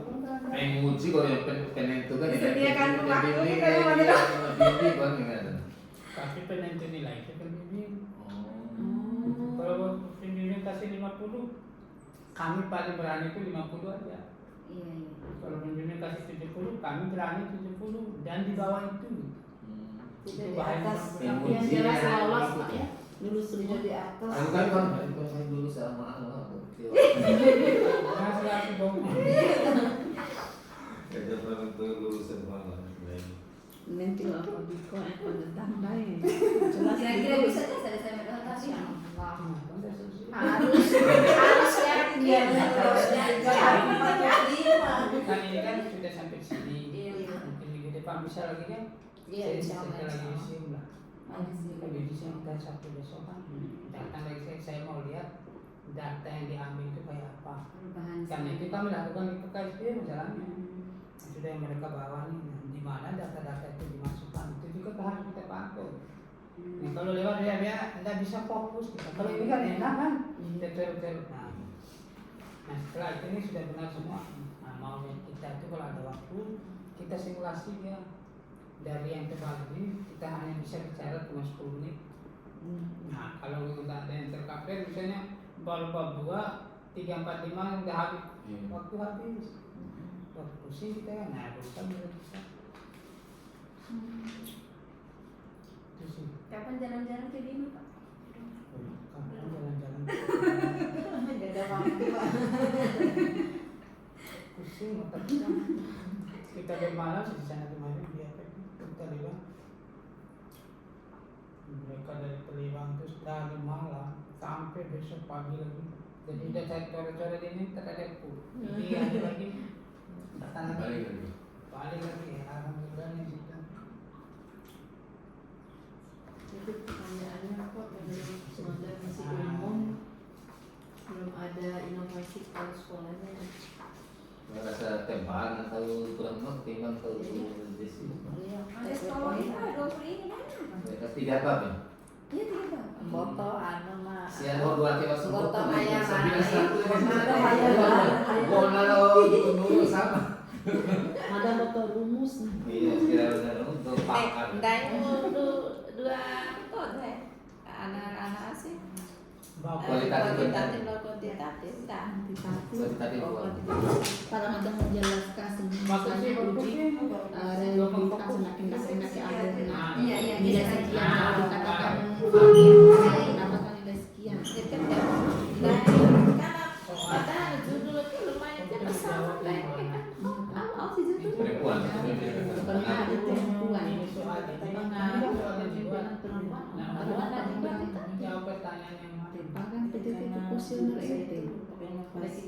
menguji kalau yang penentukan Disediakan waktu pembimbing kita yang ada. pembimbing bang gimana? Tapi penentu nilai itu pembimbing. Kalau pembimbing kasih 50, kami paling berani itu 50 aja. Iya, iya. Kalau pembimbing kasih 70, kami berani 70 dan di bawah itu. Tidak di atas, Yang tapi yang uji jelas ya, lolos ikut Pak ya. ya. Lulus sudah di atas. Aku kan saya dulu sama Nah, selalu dong. kerja penentu lulusan mana? nanti apa biko apa tambah ya. Kira-kira bisa nggak selesai meditasi? Harus yakin ya. Kan ini kan sudah sampai sini. Iya. Mungkin minggu depan bisa lagi kan? Iya, insya Allah. Lagi di sini lah. Kalau di sini kita Sabtu besok kan. Datang lagi saya mau lihat data yang diambil itu kayak apa. Perubahan. Karena itu kami lakukan di PKSD masalahnya. Sudah yang mereka bawa nih, di mana data-data itu dimasukkan itu juga harus kita pantau. Nah, kalau lewat dia tidak bisa fokus kita. Kalau ini kan enak kan, detail-detail. Nah, setelah itu ini sudah benar semua. Nah, mau kita itu kalau ada waktu kita simulasi ya dari yang terbagi kita hanya bisa bicara cuma 10 menit. Nah, kalau udah ada yang terkapir misalnya baru bab 2, 3, 4, 5 udah habis. Waktu habis. Waktu pusing kita ya, nah bisa bisa. Itu sih. Kapan jalan-jalan ke Bima, Pak? Kapan jalan-jalan? Tidak ada waktu Pak. Pusing otak kita. Kita bermalam di sana kemarin dia kita bilang mereka dari Peliwang terus dari malam sampai besok pagi lagi. Jadi udah cari coret-coret ini terhadap ini ada lagi datang lagi. Balik lagi ya, alhamdulillah nih kita. Itu pertanyaannya kok semoga masih umum, belum ada inovasi kalau sekolahnya. Merasa tempahan atau kurang mau ketimbang tahu desi. Ada sekolah kita 20 ini kan? Mereka 3 apa nih? Iya, 3. Botol anu mah. Sian mau 2 kilo Botol ayam. dulu sama. Ada botol rumus nih. Iya, kira benar untuk pakan. Dai dua ton ya. Anak-anak asing. Kualitatif Kuantitatif kuantitatif Kuantitatif. Para ada menjelaskan Maksudnya misalnya uji reliabilitas semakin ada Iya, nilai bisa. sekian kalau dikatakan mendapatkan nilai sekian. Kata judul itu lumayan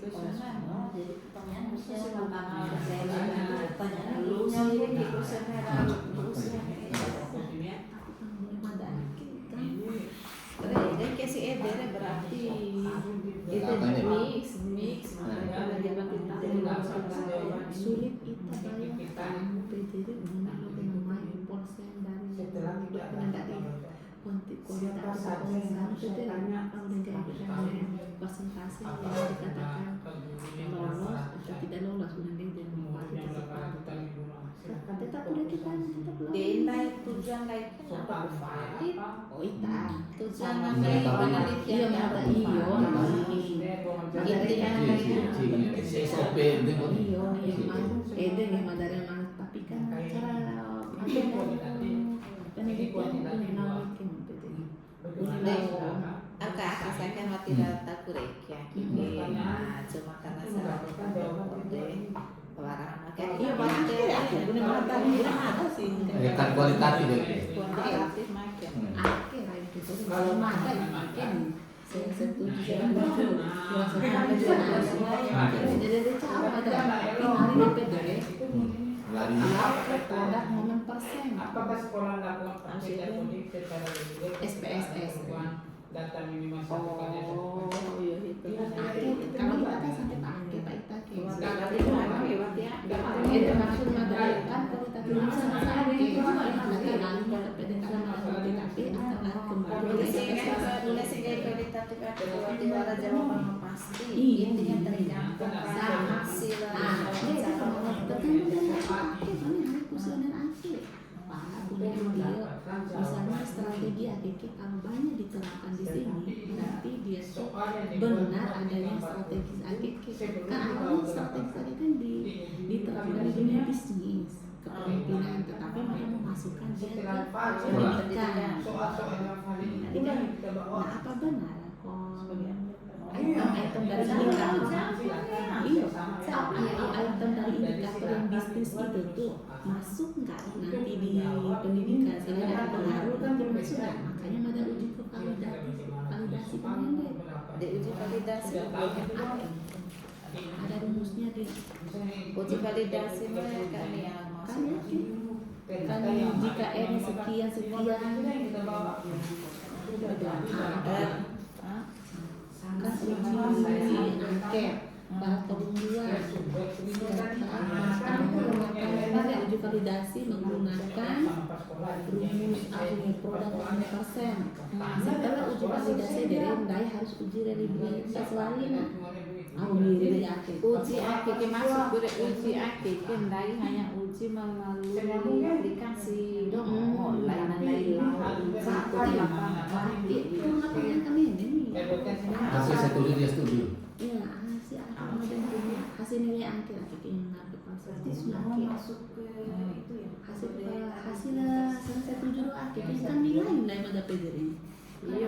kuesioner, no? Jadi pertanyaan harusnya tentang Pertanyaan pertanyaan lu dulunya sih. di kuesioner terusnya. Dan kasi edere berarti itu Apanya? mix karena dia kita sulit itu bayang PJJ mengenai porsen dari Setelah tidak ada dari kualitas itu presentasi yang dikatakan lolos atau tidak lolos kemudian dia tetap udah kita Di naik tujuan naiknya apa? oh itu Tujuan Iya, naik tapi- iya penelitian mata apa? iyo Intinya SOP itu kok. iyo ede nih madara mas tapi kan cara penelitian mengenalkan Aka saya kan tidak takut ya kini cuma karena saya kode pelarang kan iya banget aku benar mata ada sih Kan kualitatif ya. kuantitatif makin akhir itu kalau mata makin saya setuju jadi dia tahu ada hari DPD Lari. produk momen persen Apakah sekolah melakukan praktek mudik secara reguler? SPSS. Data minimal satu kali oh iya itu kalau kita kan sampai pakai Pak Itake berarti itu maksud madara kan kalau kita bisa sampai nanti lalu ke PDK tapi akan kembali nulis sehingga kualitatif tiba-tiba ada jawaban yang pasti intinya tergantung pada hasil misalnya strategi AKK kalau banyak diterapkan di sini nanti dia benar adanya strategi AKK kan awalnya strategi tadi kan diterapkan di dunia bisnis kepemimpinan tetapi mereka memasukkan dia ke pendidikan. soal-soal yang valid Jadi kan, nah apa benar item dari indikator iya item dari indikator yang bisnis itu tuh masuk nggak nanti di pendidikan sehingga ada pengaruh nanti masuk nggak makanya ada uji validasi pengendek di uji validasi ada rumusnya di uji validasi mereka nih yang kan masuk kan jika n sekian kan uji angket barat pembunuhan uji validasi menggunakan rumus ahli produk 100%. Setelah uji validasi dari Ndai harus uji reliabilitas lain. Mirip ya uji AKK masuk uji AKK dari hanya uji melalui aplikasi dong layanan dari satu di lapangan itu ngapain kami ini Hasil setuju dia setuju. ya hasil nilai angket yang mengambil konsultasi sudah masuk ke itu ya hasil selesai tujuh angket kan nilai pada PJJ iya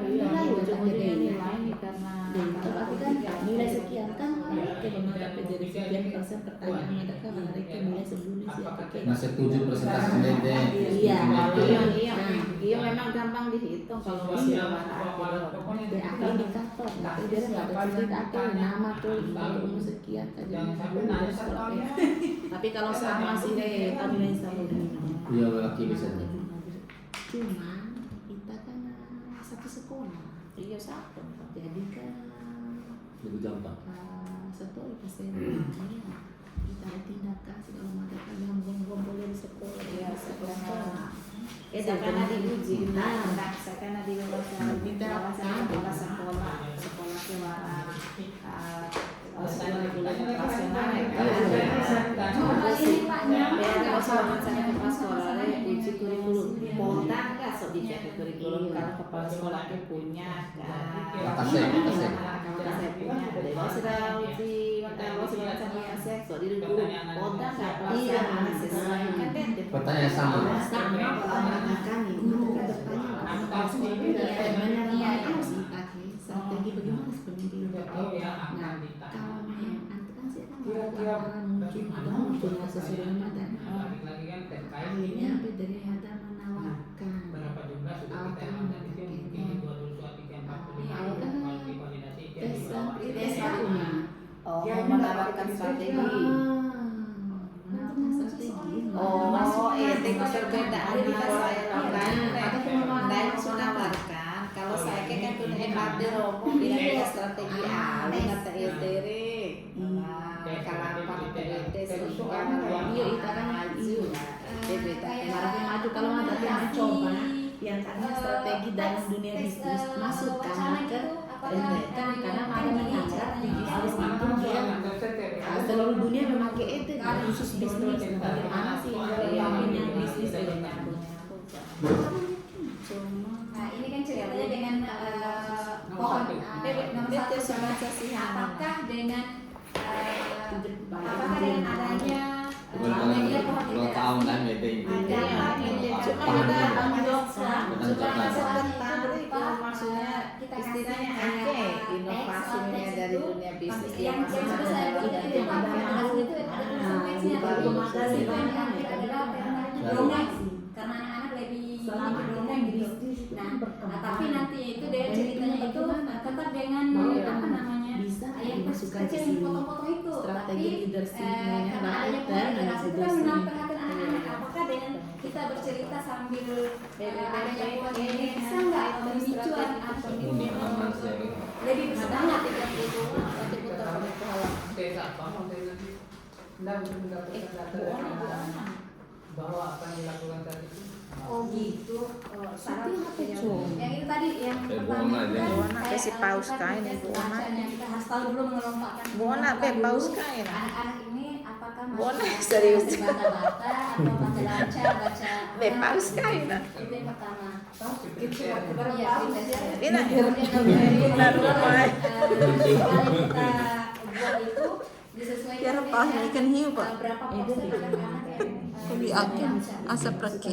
ujung-ujungnya nilai nih karena tapi kan nilai sekian kan mereka lembaga PJJ sekian persen pertanyaan mereka mereka nilai sebelumnya siapa Nah setuju presentasi dede. iya memang gampang dihitung kalau masih ada indikator PJJ nggak ada cerita nama tuh umur sekian tapi kalau sama sih deh kami nilai sama Iya laki bisa. cuma kita kan satu sekolah iya satu jadi kan Lebih gampang. satu persen kita ada tindakan segala macam yang gombol di sekolah iya sekolah karena diuji karena di wawancara sekolah suara uji kurikulum ponta nggak sok dicek kurikulum kalau kepala sekolah itu punya kan saya punya dewa sudah uji dewa sudah macam seks sok di guru ponta nggak pelaksanaan sesuai kan Pertanyaan sama. kami mereka bertanya harus dipakai strategi bagaimana sebenarnya nah kalau memang nanti kan saya kan mungkin ada muncul sesuai dengan madan akhirnya apa dari madan menawarkan tes satunya menawarkan strategi. Oh, itu perbedaan kalau saya lakukan. Ada Saya menawarkan kalau saya kan punya MAD Romo bila strategi A, dengan TSDR. Kalau apa TSD sehingga Iya, itu kan maju. Beda kemarin maju kalau nggak ada yang coba yang karena strategi dalam dunia bisnis masuk karena ke karena mana menganggap di bisnis itu dia seluruh dunia memakai itu khusus bisnis bagaimana sih punya bisnis dengan Nah, ini kan ceritanya dengan pohon nomor satu. Apakah dengan adanya media pohon Dua tahun kan meeting. maksudnya istilahnya aja inovasinya dari dunia bisnis yang sudah saya buat itu ada adalah dongeng karena anak-anak lebih dongeng gitu. Nah, tapi nanti itu dia ceritanya itu tetap dengan apa namanya yang kecil yang foto-foto itu, tapi karena adanya literasi itu kan menarik perhatian anak-anak. Apakah dengan kita bercerita sambil adanya buat ini bisa nggak memicu atau lebih bersemangat gitu? Bahwa apa yang dilakukan tadi itu Oh gitu. Tapi apa Yang itu tadi yang pertama buona, kan buona, saya si paus lakukan kain, tes buona. bacanya. Kita harus tahu dulu mengelompokkan. Buona, paus kain. Anak-anak ini apakah Buona, masih serius. baca-baca atau baca baca? Paus kain. Itu yang pertama. gitu Iya, Ini kita buat itu disesuaikan Biar pas ikan hiu, Pak. berapa persen anak-anak yang Di akhir asap reki.